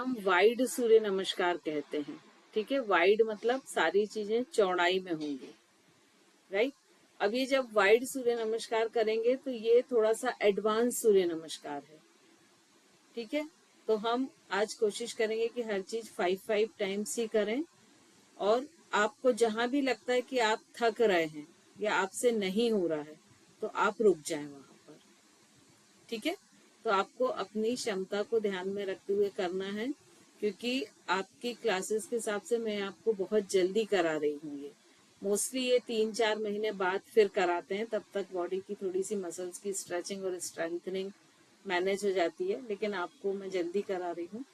हम वाइड सूर्य नमस्कार कहते हैं। ठीक है, वाइड मतलब सारी चीजें चौड़ाई में होंगी, राइट। अब ये जब वाइड सूर्य नमस्कार करेंगे तो ये थोड़ा सा एडवांस सूर्य नमस्कार है। ठीक है, तो हम आज कोशिश करेंगे कि हर चीज 5 टाइम्स ही करें, और आपको जहां भी लगता है कि आप थक रहे हैं या आपसे नहीं हो रहा है तो आप रुक जाएं वहां पर। ठीक है, तो आपको अपनी क्षमता को ध्यान में रखते हुए करना है, क्योंकि आपकी क्लासेस के हिसाब से मैं आपको बहुत जल्दी करा रही हूँ। ये मोस्टली ये 3-4 महीने बाद फिर कराते हैं, तब तक बॉडी की थोड़ी सी मसल्स की स्ट्रेचिंग और स्ट्रेंथनिंग मैनेज हो जाती है, लेकिन आपको मैं जल्दी करा रही हूँ।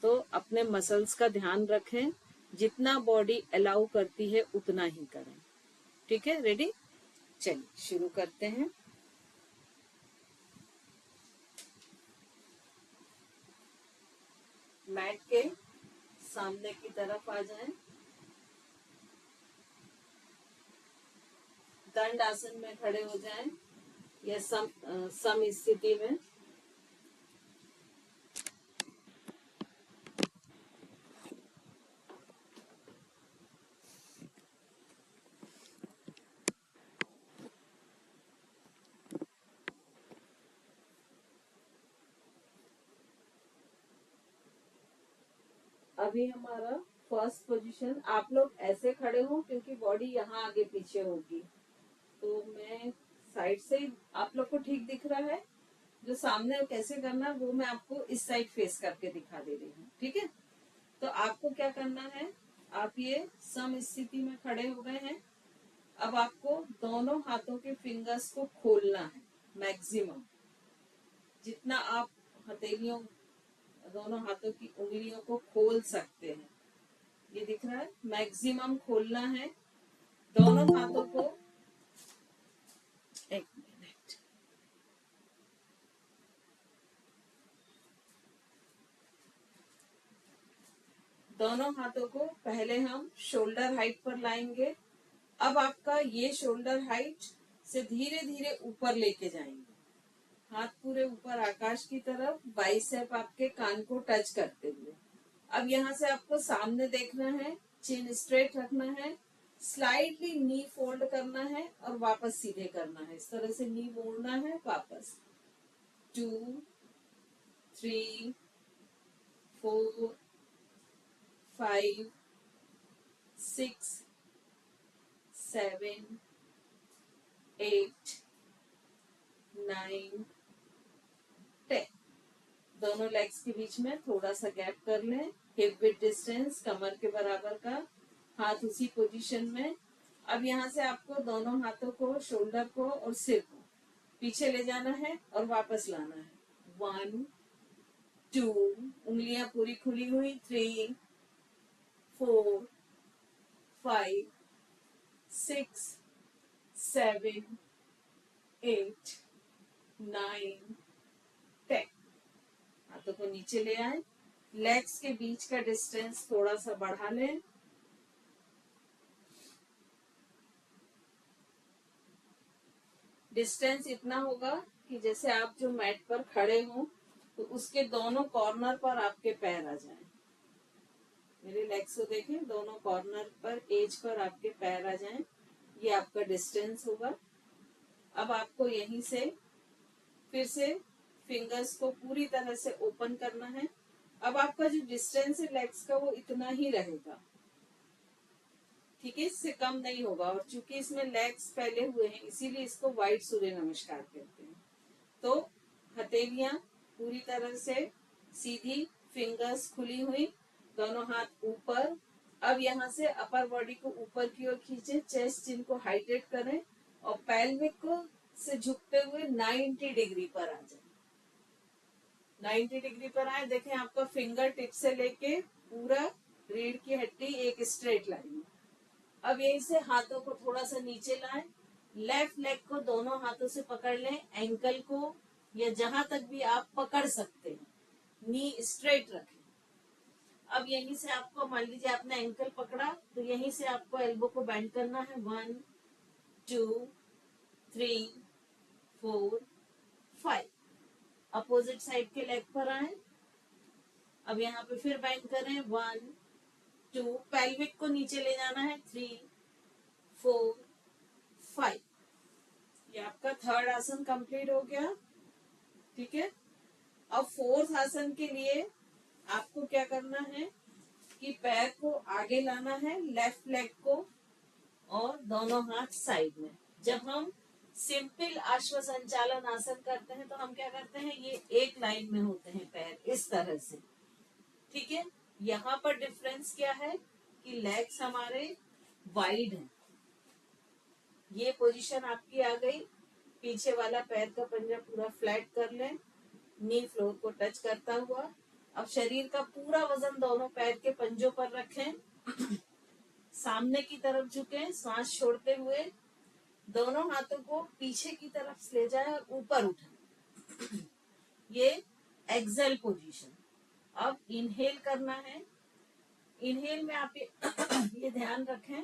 तो अपने मसल्स का ध्यान रखें, जितना बॉडी अलाउ करती है उतना ही करें। ठीक है, रेडी? चलिए शुरू करते हैं। मैट के सामने की तरफ आ जाएं। दंड आसन में खड़े हो जाएं या सम स्थिति में। अभी हमारा फर्स्ट पोजीशन, आप लोग ऐसे खड़े हो क्योंकि बॉडी यहाँ आगे पीछे होगी, तो मैं साइड से, आप लोग को ठीक दिख रहा है? जो सामने कैसे करना है वो मैं आपको इस साइड फेस करके दिखा दे रही हूँ। ठीक है, तो आपको क्या करना है, आप ये सम स्थिति में खड़े हो गए हैं। अब आपको दोनों हाथों के फिंगर्स को खोलना है मैक्सिमम, जितना आप हथेलियों, दोनों हाथों की उंगलियों को खोल सकते हैं। ये दिख रहा है, मैक्सिमम खोलना है दोनों हाथों को। एक मिनट, दोनों हाथों को पहले हम शोल्डर हाइट पर लाएंगे। अब आपका ये शोल्डर हाइट से धीरे धीरे ऊपर लेके जाएंगे, हाथ पूरे ऊपर आकाश की तरफ, बाइसेप आपके कान को टच करते हुए। अब यहाँ से आपको सामने देखना है, चिन स्ट्रेट रखना है, स्लाइडली नी फोल्ड करना है और वापस सीधे करना है। इस तरह से नी मोड़ना है, वापस 2 3 4 5 6 7 8 9 10। दोनों लेग्स के बीच में थोड़ा सा गैप कर लें, हिप विड्थ डिस्टेंस कमर के बराबर का, हाथ उसी पोजीशन में। अब यहाँ से आपको दोनों हाथों को, शोल्डर को और सिर को पीछे ले जाना है और वापस लाना है। 1 2, उंगलियां पूरी खुली हुई, 3 4 5 6 7 8 9 10। हाथों को नीचे ले आए, लेग्स के बीच का डिस्टेंस थोड़ा सा बढ़ा लें। डिस्टेंस इतना होगा कि जैसे आप जो मैट पर खड़े हो तो उसके दोनों कॉर्नर पर आपके पैर आ जाएं। मेरे लेग्स को देखें, दोनों कॉर्नर पर, एज पर आपके पैर आ जाएं। ये आपका डिस्टेंस होगा। अब आपको यहीं से फिर से फिंगर्स को पूरी तरह से ओपन करना है। अब आपका जो डिस्टेंस है लेग्स का वो इतना ही रहेगा, ठीक है, इससे कम नहीं होगा। और चूंकि इसमें लेग्स फैले हुए हैं इसीलिए इसको वाइड सूर्य नमस्कार कहते हैं। तो हथेलियां पूरी तरह से सीधी, फिंगर्स खुली हुई, दोनों हाथ ऊपर। अब यहाँ से अपर बॉडी को ऊपर की ओर खींचे, चेस्ट चिन को हाइड्रेट करें और पैल्विक को से झुकते हुए 90 डिग्री पर आ जाए। 90 डिग्री पर आए, देखें आपका फिंगर टिप से लेके पूरा रीढ़ की हड्डी एक स्ट्रेट लाइन में। अब यहीं से हाथों को थोड़ा सा नीचे लाएं, लेफ्ट लेग को दोनों हाथों से पकड़ लें, एंकल को या जहां तक भी आप पकड़ सकते हैं, नी स्ट्रेट रखें। अब यहीं से आपको, मान लीजिए आपने एंकल पकड़ा तो यहीं से आपको एल्बो को बेंड करना है। 1 2 3 4 5। अपोजिट साइड के लेग पर आए, अब यहाँ पे फिर बेंड करें, 1 2, पेल्विक को नीचे ले जाना है, 3 4 5। ये आपका थर्ड आसन कंप्लीट हो गया। ठीक है, अब फोर्थ आसन के लिए आपको क्या करना है कि पैर को आगे लाना है, लेफ्ट लेग को, और दोनों हाथ साइड में। जब हम सिंपल अश्व संचालन आसन करते हैं तो हम क्या करते हैं, ये एक लाइन में होते हैं पैर इस तरह से। ठीक है, यहाँ पर डिफरेंस क्या है कि लेग्स हमारे वाइड हैं। ये पोजीशन आपकी आ गई, पीछे वाला पैर का पंजा पूरा फ्लैट कर लें, नी फ्लोर को टच करता हुआ। अब शरीर का पूरा वजन दोनों पैर के पंजों पर रखें, सामने की तरफ झुकें, सांस छोड़ते हुए दोनों हाथों को पीछे की तरफ ले जाएं और ऊपर उठाएं। ये एक्सेल पोजीशन। अब इनहेल करना है। इनहेल में आप ये ध्यान रखें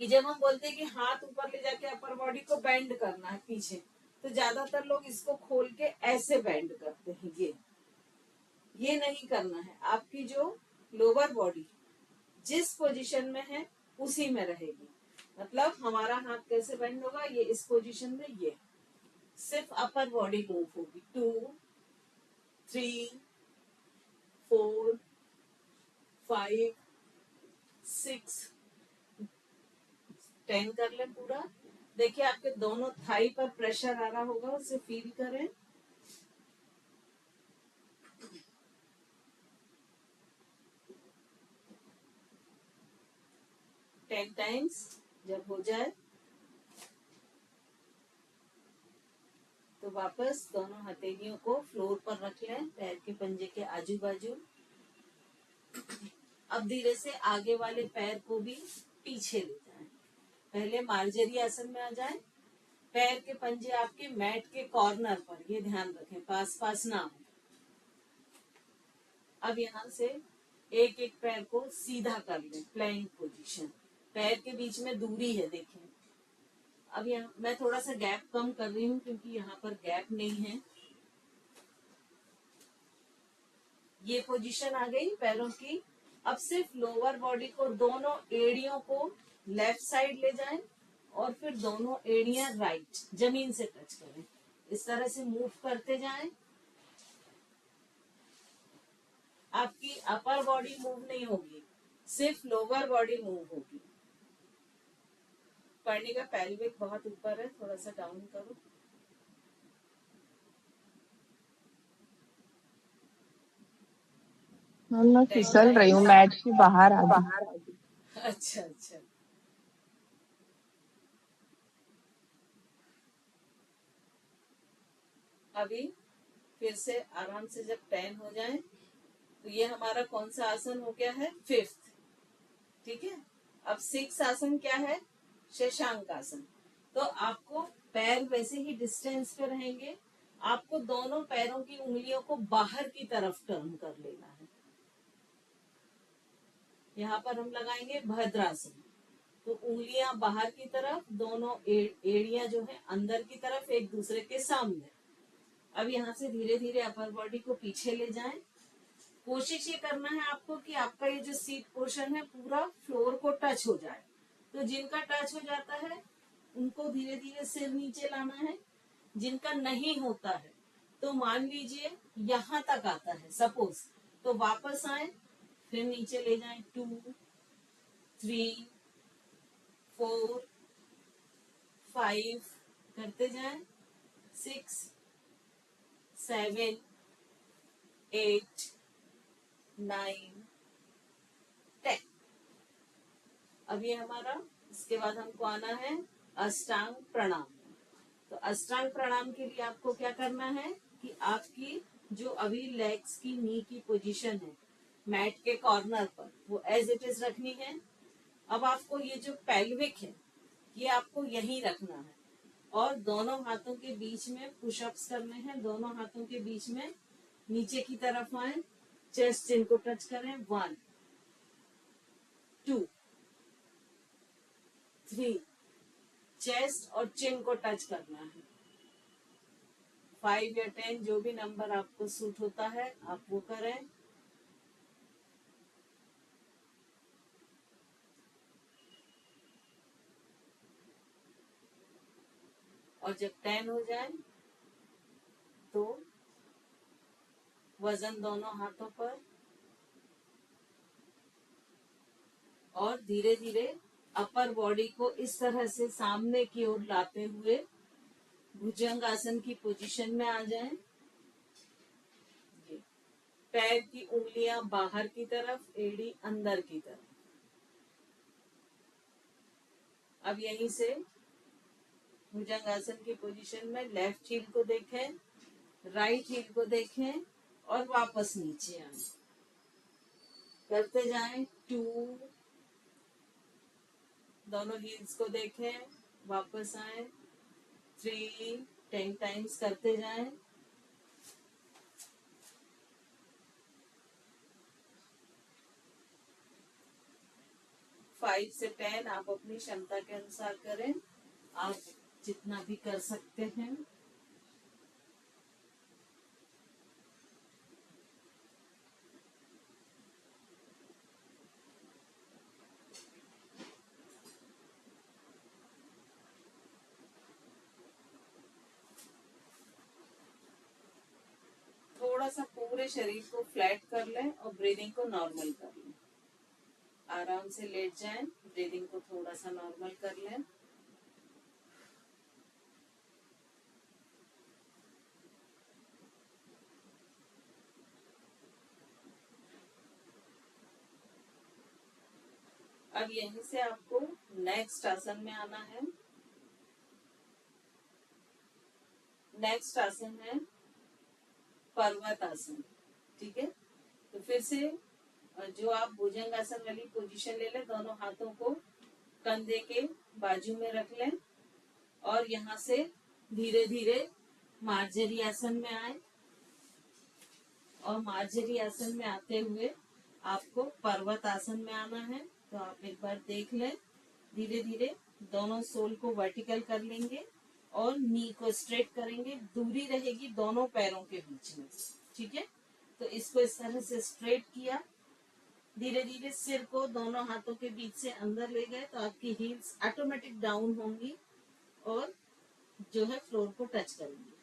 कि जब हम बोलते हैं कि हाथ ऊपर ले जाके अपर बॉडी को बेंड करना है पीछे, तो ज्यादातर लोग इसको खोल के ऐसे बेंड करते हैं। ये नहीं करना है। आपकी जो लोअर बॉडी जिस पोजीशन में है उसी में रहेगी। मतलब हमारा हाथ कैसे बेंड होगा, ये इस पोजीशन में, ये सिर्फ अपर बॉडी मूव होगी। 2 3 4 5 6 10 कर लें पूरा। देखिए आपके दोनों थाई पर प्रेशर आ रहा होगा, उसे फील करें। टेन टाइम्स जब हो जाए तो वापस दोनों हथेलियों को फ्लोर पर रख लें, पैर के पंजे के आजू बाजू। अब धीरे से आगे वाले पैर को भी पीछे ले जाएं। पहले मार्जरी आसन में आ जाएं। पैर के पंजे आपके मैट के कॉर्नर पर, ये ध्यान रखें, पास पास ना हो। अब यहाँ से एक एक पैर को सीधा कर लें, प्लैंक पोजीशन। पैर के बीच में दूरी है, देखें। अब यहाँ मैं थोड़ा सा गैप कम कर रही हूँ क्योंकि यहाँ पर गैप नहीं है। ये पोजीशन आ गई पैरों की। अब सिर्फ लोअर बॉडी को, दोनों एड़ियों को लेफ्ट साइड ले जाएं और फिर दोनों एड़ियां राइट जमीन से टच करें। इस तरह से मूव करते जाएं। आपकी अपर बॉडी मूव नहीं होगी, सिर्फ लोअर बॉडी मूव होगी। पढ़ने का पेल्विक बहुत ऊपर है, थोड़ा सा डाउन करो। मैं फिसल रही हूँ, मैट से बाहर आ गई। अच्छा अच्छा। अभी फिर से आराम से जब 10 हो जाए तो ये हमारा कौन सा आसन हो गया है, 5th। ठीक है, अब 6th आसन क्या है, शशांक आसन। तो आपको पैर वैसे ही डिस्टेंस पे रहेंगे, आपको दोनों पैरों की उंगलियों को बाहर की तरफ टर्न कर लेना है। यहाँ पर हम लगाएंगे भद्रासन। तो उंगलियां बाहर की तरफ, दोनों एड़ियां जो है अंदर की तरफ, एक दूसरे के सामने। अब यहाँ से धीरे धीरे अपर बॉडी को पीछे ले जाएं। कोशिश ये करना है आपको कि आपका ये जो सीट पोर्शन है पूरा फ्लोर को टच हो जाए। तो जिनका टच हो जाता है उनको धीरे धीरे सिर नीचे लाना है। जिनका नहीं होता है तो मान लीजिए यहाँ तक आता है सपोज, तो वापस आए, फिर नीचे ले जाएं। 2 3 4 5 करते जाएं, 6 7 8 9 10। अब ये हमारा, इसके बाद हमको आना है अष्टांग प्रणाम। तो अष्टांग प्रणाम के लिए आपको क्या करना है कि आपकी जो अभी लेग्स की नी की पोजीशन है मैट के कॉर्नर पर, वो एज इट इज रखनी है। अब आपको ये जो पेल्विक है ये आपको यहीं रखना है और दोनों हाथों के बीच में पुशअप्स करने हैं। दोनों हाथों के बीच में नीचे की तरफ आए, चेस्ट चिन को टच करें। 1 2 3, चेस्ट और चिन को टच करना है। 5 या 10 जो भी नंबर आपको सूट होता है आप वो करें। और जब 10 हो जाए तो वजन दोनों हाथों पर और धीरे धीरे अपर बॉडी को इस तरह से सामने की ओर लाते हुए भुजंग आसन की पोजीशन में आ जाएं। जी। पैर की उंगलियां बाहर की तरफ, एड़ी अंदर की तरफ। अब यहीं से भुजंग आसन की पोजीशन में लेफ्ट हील को देखें, राइट हील को देखें और वापस नीचे आए। करते जाएं 2, दोनों हील्स को देखें, वापस आए 3, 10 टाइम्स करते जाएं। 5 से 10 आप अपनी क्षमता के अनुसार करें, आप जितना भी कर सकते हैं। थोड़ा सा पूरे शरीर को फ्लैट कर लें और ब्रीदिंग को नॉर्मल कर लें। आराम से लेट जाएं, ब्रीदिंग को थोड़ा सा नॉर्मल कर लें। अब यहीं से आपको नेक्स्ट आसन में आना है। नेक्स्ट आसन है पर्वत आसन। ठीक है, तो फिर से जो आप भुजंग आसन वाली पोजीशन ले लें, दोनों हाथों को कंधे के बाजू में रख लें और यहाँ से धीरे धीरे मार्जरी आसन में आए और मार्जरी आसन में आते हुए आपको पर्वत आसन में आना है। तो आप एक बार देख लें, धीरे धीरे दोनों सोल को वर्टिकल कर लेंगे और नी को स्ट्रेट करेंगे। दूरी रहेगी दोनों पैरों के बीच में। ठीक है, तो इसको इस तरह से स्ट्रेट किया, धीरे धीरे सिर को दोनों हाथों के बीच से अंदर ले गए तो आपकी हील्स ऑटोमेटिक डाउन होंगी और जो है फ्लोर को टच करेंगी।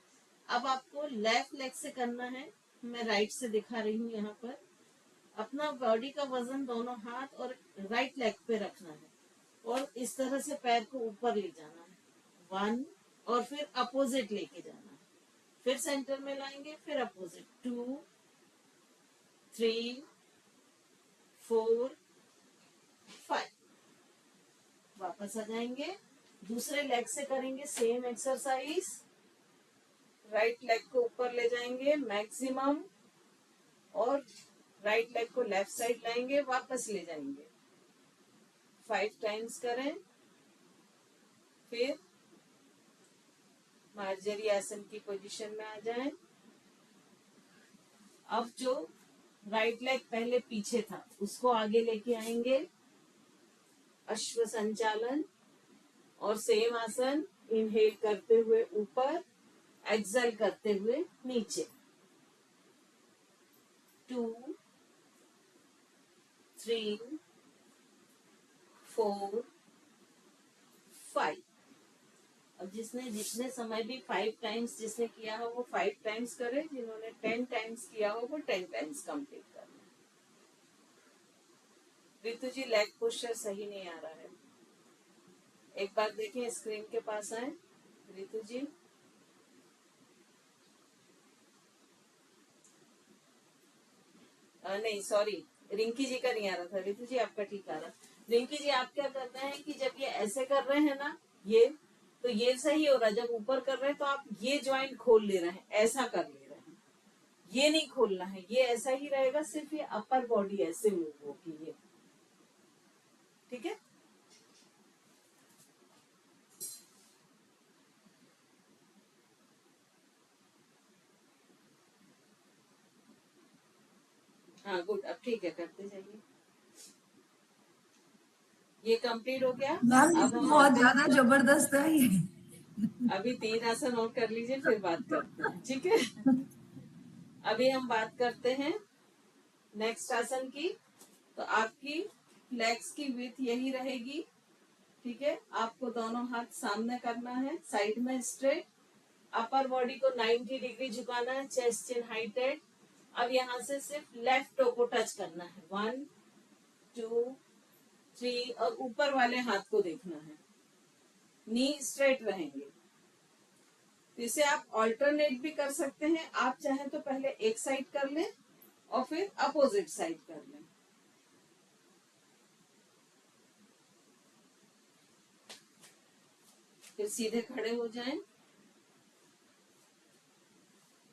अब आपको लेफ्ट लेग से करना है, मैं राइट से दिखा रही हूँ। यहाँ पर अपना बॉडी का वजन दोनों हाथ और राइट लेग पे रखना है और इस तरह से पैर को ऊपर ले जाना है 1 और फिर अपोजिट लेके जाना है, फिर सेंटर में लाएंगे, फिर अपोजिट 2, 3, 4, 5। वापस आ जाएंगे, दूसरे लेग से करेंगे सेम एक्सरसाइज। राइट लेग को ऊपर ले जाएंगे मैक्सिमम और राइट लेग को लेफ्ट साइड लाएंगे, वापस ले जाएंगे। 5 टाइम्स करें, फिर मार्जरी आसन की पोजीशन में आ जाएं। अब जो राइट लेग पहले पीछे था उसको आगे लेके आएंगे, अश्व संचालन और सेम आसन। इनहेल करते हुए ऊपर, एक्सहेल करते हुए नीचे। 2, 3, 4, 5। अब जिसने जितने समय भी 5 टाइम्स जिसने किया हो वो 5 टाइम्स करे, जिन्होंने 10 टाइम्स किया हो वो 10 टाइम्स कंप्लीट कर ले। रितु जी लेग पोस्चर सही नहीं आ रहा है, एक बार देखें, स्क्रीन के पास आए रितु जी। नहीं सॉरी, रिंकी जी का नहीं आ रहा था, रितु जी आपका ठीक आ रहा। रिंकी जी आप क्या करते हैं कि जब ये ऐसे कर रहे हैं ना, ये तो ये सही हो रहा है, जब ऊपर कर रहे हैं तो आप ये ज्वाइंट खोल ले रहे हैं, ऐसा कर ले रहे हैं, ये नहीं खोलना है, ये ऐसा ही रहेगा, सिर्फ ये अपर बॉडी ऐसे मूव होगी ये। ठीक है, हाँ गुड, अब ठीक है, करते जाइए। ये कंप्लीट हो गया। मैम अब हम बहुत ज्यादा जबरदस्त है ये। अभी 3 आसन और कर लीजिए, फिर बात करते हैं, ठीक है। अभी हम बात करते हैं नेक्स्ट आसन की। तो आपकी लेग्स की विड्थ यही रहेगी, ठीक है। आपको दोनों हाथ सामने करना है, साइड में स्ट्रेट। अपर बॉडी को 90 डिग्री झुकाना है, चेस्ट चिन हाइटेड। अब यहाँ से सिर्फ लेफ्ट टो को टच करना है, 1 2 3, और ऊपर वाले हाथ को देखना है, नी स्ट्रेट रहेंगे। तो इसे आप ऑल्टरनेट भी कर सकते हैं। आप चाहें तो पहले एक साइड कर लें और फिर अपोजिट साइड कर लें। फिर सीधे खड़े हो जाएं।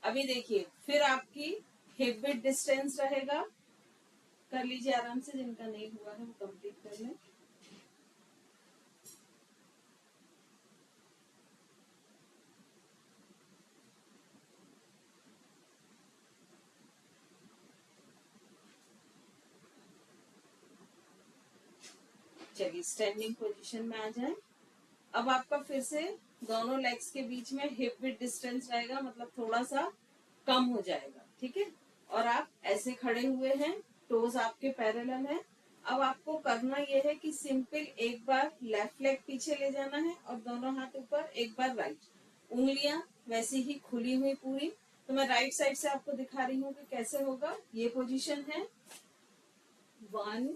अभी देखिए, फिर आपकी हिप विड्थ डिस्टेंस रहेगा। कर लीजिए आराम से, जिनका नहीं हुआ है वो कंप्लीट कर लें। चलिए स्टैंडिंग पोजीशन में आ जाएं। अब आपका फिर से दोनों लेग्स के बीच में हिप विड्थ डिस्टेंस रहेगा, मतलब थोड़ा सा कम हो जाएगा, ठीक है। और आप ऐसे खड़े हुए हैं, टोज आपके पैरेलल हैं। अब आपको करना यह है कि सिंपल एक बार लेफ्ट लेग पीछे ले जाना है और दोनों हाथ ऊपर, एक बार राइट। उंगलियां वैसे ही खुली हुई पूरी। तो मैं राइट साइड से आपको दिखा रही हूँ कि कैसे होगा। ये पोजीशन है, 1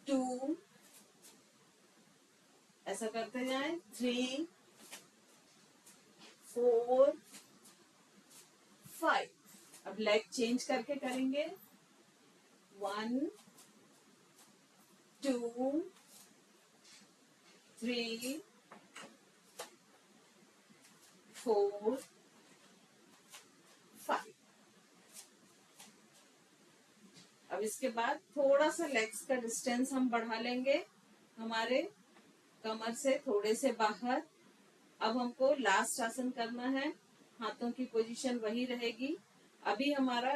2, ऐसा करते जाएं, 3 4 5। अब लेग चेंज करके करेंगे, 1 2 3 4 5। अब इसके बाद थोड़ा सा लेग्स का डिस्टेंस हम बढ़ा लेंगे, हमारे कमर से थोड़े से बाहर। अब हमको लास्ट आसन करना है, हाथों की पोजीशन वही रहेगी। अभी हमारा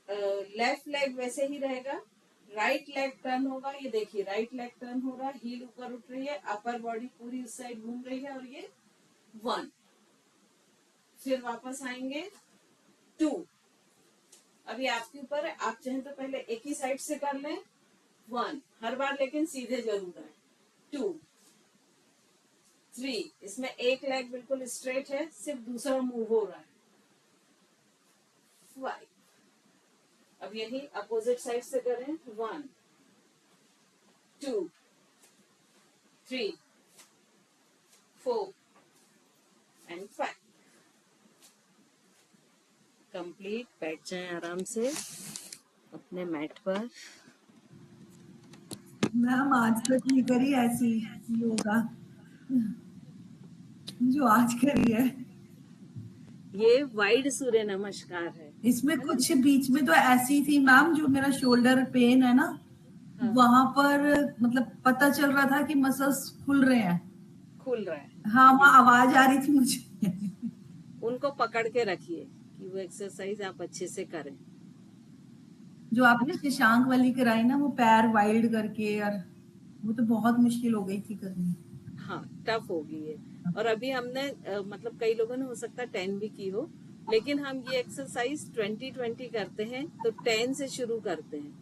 लेफ्ट लेग वैसे ही रहेगा, राइट लेग टर्न होगा। ये देखिए राइट लेग टर्न हो रहा है, हील ऊपर उठ रही है, अपर बॉडी पूरी इस साइड घूम रही है, और ये 1। फिर वापस आएंगे, 2। अभी आपके ऊपर है, आप चाहें तो पहले एक ही साइड से कर लें, 1 हर बार, लेकिन सीधे जरूर है, 2 3। इसमें एक लेग बिल्कुल स्ट्रेट है, सिर्फ दूसरा मूव हो रहा है, 5। अब यही अपोजिट साइड से करें, 1 2 3 4 एंड 5। कंप्लीट। बैठ जाएं आराम से अपने मैट पर। मैम आज तक नहीं करी ऐसी योगा जो आज करी है। ये वाइड सूर्य नमस्कार है। इसमें कुछ बीच में तो ऐसी थी मैम, जो मेरा शोल्डर पेन है ना, हाँ। वहां पर मतलब पता चल रहा था कि मसल्स खुल रहे हैं। खुल रहा है, हाँ, वहाँ आवाज आ रही थी मुझे। उनको पकड़ के रखिए कि वो एक्सरसाइज आप अच्छे से करें। जो आपने शशांक वाली कराई ना, वो पैर वाइल्ड करके, और वो तो बहुत मुश्किल हो गई थी करनी। हाँ, टफ होगी ये। और अभी हमने मतलब कई लोगों ने हो सकता है 10 भी की हो, लेकिन हम ये एक्सरसाइज 20-20 करते हैं। तो 10 से शुरू करते हैं,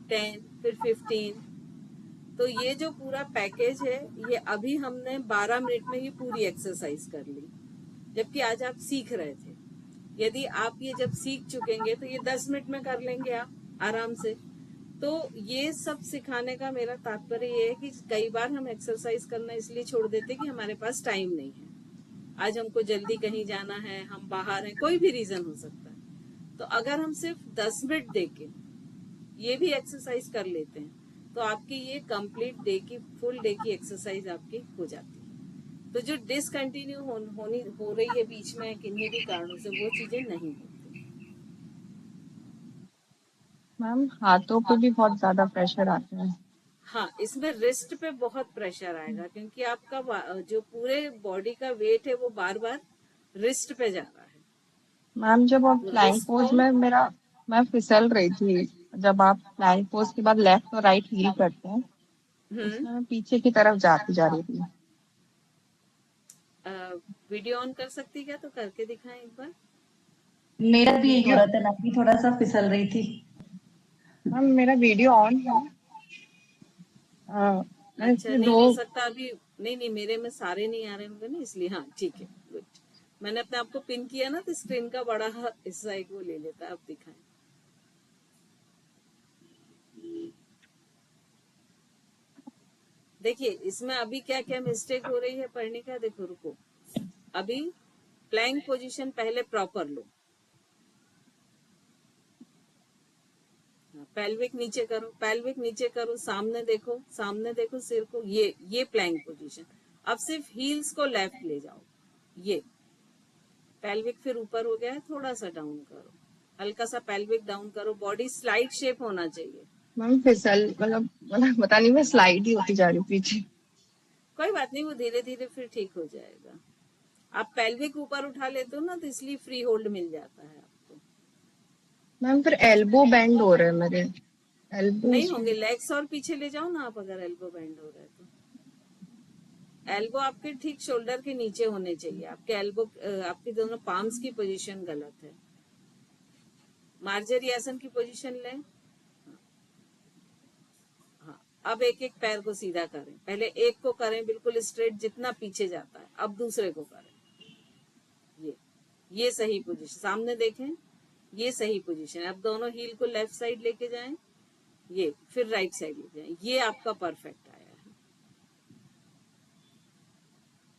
10 फिर 15। तो ये जो पूरा पैकेज है, ये अभी हमने 12 मिनट में ही पूरी एक्सरसाइज कर ली, जबकि आज आप सीख रहे थे। यदि आप ये जब सीख चुकेंगे तो ये 10 मिनट में कर लेंगे आप आराम से। तो ये सब सिखाने का मेरा तात्पर्य ये है कि कई बार हम एक्सरसाइज करना इसलिए छोड़ देते कि हमारे पास टाइम नहीं है, आज हमको जल्दी कहीं जाना है, हम बाहर हैं, कोई भी रीजन हो सकता है। तो अगर हम सिर्फ 10 मिनट देके ये भी एक्सरसाइज कर लेते हैं, तो आपकी ये कंप्लीट डे की, फुल डे की एक्सरसाइज आपकी हो जाती है। तो जो डिसकंटिन्यू हो रही है बीच में किन्हीं भी कारणों से, वो चीजें नहीं होती। मैम हाथों पे भी बहुत ज्यादा प्रेशर आता है। हाँ, इसमें रिस्ट पे बहुत प्रेशर आएगा, क्योंकि आपका जो पूरे बॉडी का वेट है वो बार बार रिस्ट पे जा रहा है। मैम जब आप प्लैंक रिस्ट पोज को में मैं फिसल रही थी। जब आप प्लैंक पोज के बाद लेफ्ट और राइट हील करते हैं, उसमें मैं पीछे की तरफ जाती जा रही थी। वीडियो ऑन कर सकती क्या, तो करके दिखाएं एक बार। मेरा भी यही हो रहा था, मैं भी थोड़ा सा फिसल रही थी। मैम मेरा वीडियो ऑन है। मैं अच्छा, इसमें नहीं दो हो सकता अभी, नहीं मेरे में सारे नहीं आ रहे होंगे ना, इसलिए। हाँ ठीक है, गुड। मैंने अपने आप को पिन किया ना, तो स्क्रीन का बड़ा हिस्सा एक वो ले लेता है। अब दिखाएं। देखिए इसमें अभी क्या क्या मिस्टेक हो रही है पढ़ने का, देखो रुको। अभी प्लैंक पोजीशन पहले प्रॉपर लो, पेल्विक नीचे करो, पेल्विक नीचे करो, सामने देखो, सामने देखो सिर को, ये प्लैंक पोजीशन। अब सिर्फ हील्स को लेफ्ट ले जाओ, ये पेल्विक फिर ऊपर हो गया है, थोड़ा सा डाउन करो, हल्का सा पेल्विक डाउन करो, बॉडी स्लाइड शेप होना चाहिए। मैम फिसल मतलब पता नहीं, मैं स्लाइड ही होती जा रही हूँ पीछे। कोई बात नहीं, वो धीरे धीरे फिर ठीक हो जाएगा। आप पेल्विक ऊपर उठा लेते हो ना, तो इसलिए फ्री होल्ड मिल जाता है आपको। मैम फिर एल्बो बेंड हो रहे हैं मेरे, एल्बो नहीं होंगे, लेग्स और पीछे ले जाओ ना आप, अगर एल्बो बेंड हो रहा है तो। एल्बो आपके ठीक शोल्डर के नीचे होने चाहिए। आपके एल्बो, आपकी दोनों पाम्स की पोजीशन गलत है। मार्जरी आसन की पोजीशन लें। हाँ, अब एक एक पैर को सीधा करें। पहले एक को करें बिल्कुल स्ट्रेट, जितना पीछे जाता है, अब दूसरे को करें। ये सही पोजीशन, सामने देखें, ये सही पोजीशन। अब दोनों हील को लेफ्ट साइड लेके जाएं, ये फिर राइट साइड ले जाएं, ये आपका परफेक्ट आया है।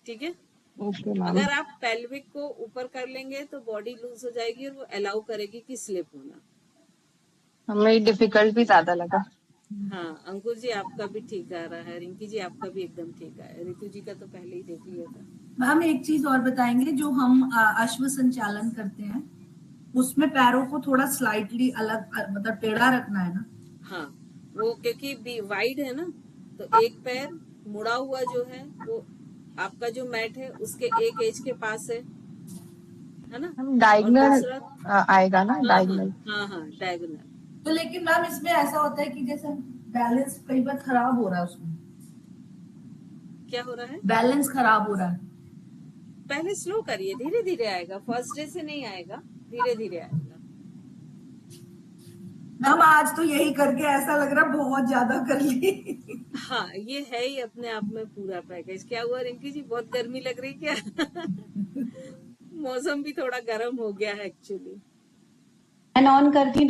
ठीक है। Okay ma'am. अगर आप पेल्विक को ऊपर कर लेंगे तो बॉडी लूज हो जाएगी और वो अलाउ करेगी कि स्लिप होना। हमें डिफिकल्ट भी ज्यादा लगा। हाँ अंकुर जी आपका भी ठीक आ रहा है, रिंकी जी आपका भी एकदम ठीक आया, रितु जी का तो पहले ही देख लिया था। मैम एक चीज और बताएंगे, जो हम अश्व संचालन करते हैं उसमें पैरों को थोड़ा स्लाइटली अलग मतलब टेढ़ा रखना है ना। हाँ, वो क्योंकि वाइड है ना, तो एक पैर मुड़ा हुआ जो है वो आपका जो मैट है उसके एक एज के पास है ना, हम और डायगनल दूसरा आएगा ना, हाँ डायगनल। हाँ डायगोनल। तो लेकिन मैम इसमें ऐसा होता है कि जैसे बैलेंस कई बार खराब हो रहा है, उसमें क्या हो रहा है? बैलेंस खराब हो रहा है। पहले स्लो करिए, धीरे धीरे आएगा, फर्स्ट डे से नहीं आएगा, धीरे धीरे आएगा। मैम आज तो यही करके ऐसा लग रहा है बहुत ज्यादा कर ली। हाँ ये है ही अपने आप में पूरा पैकेज। क्या हुआ रिंकी जी, बहुत गर्मी लग रही क्या? मौसम भी थोड़ा गर्म हो गया है एक्चुअली। फैन ऑन करती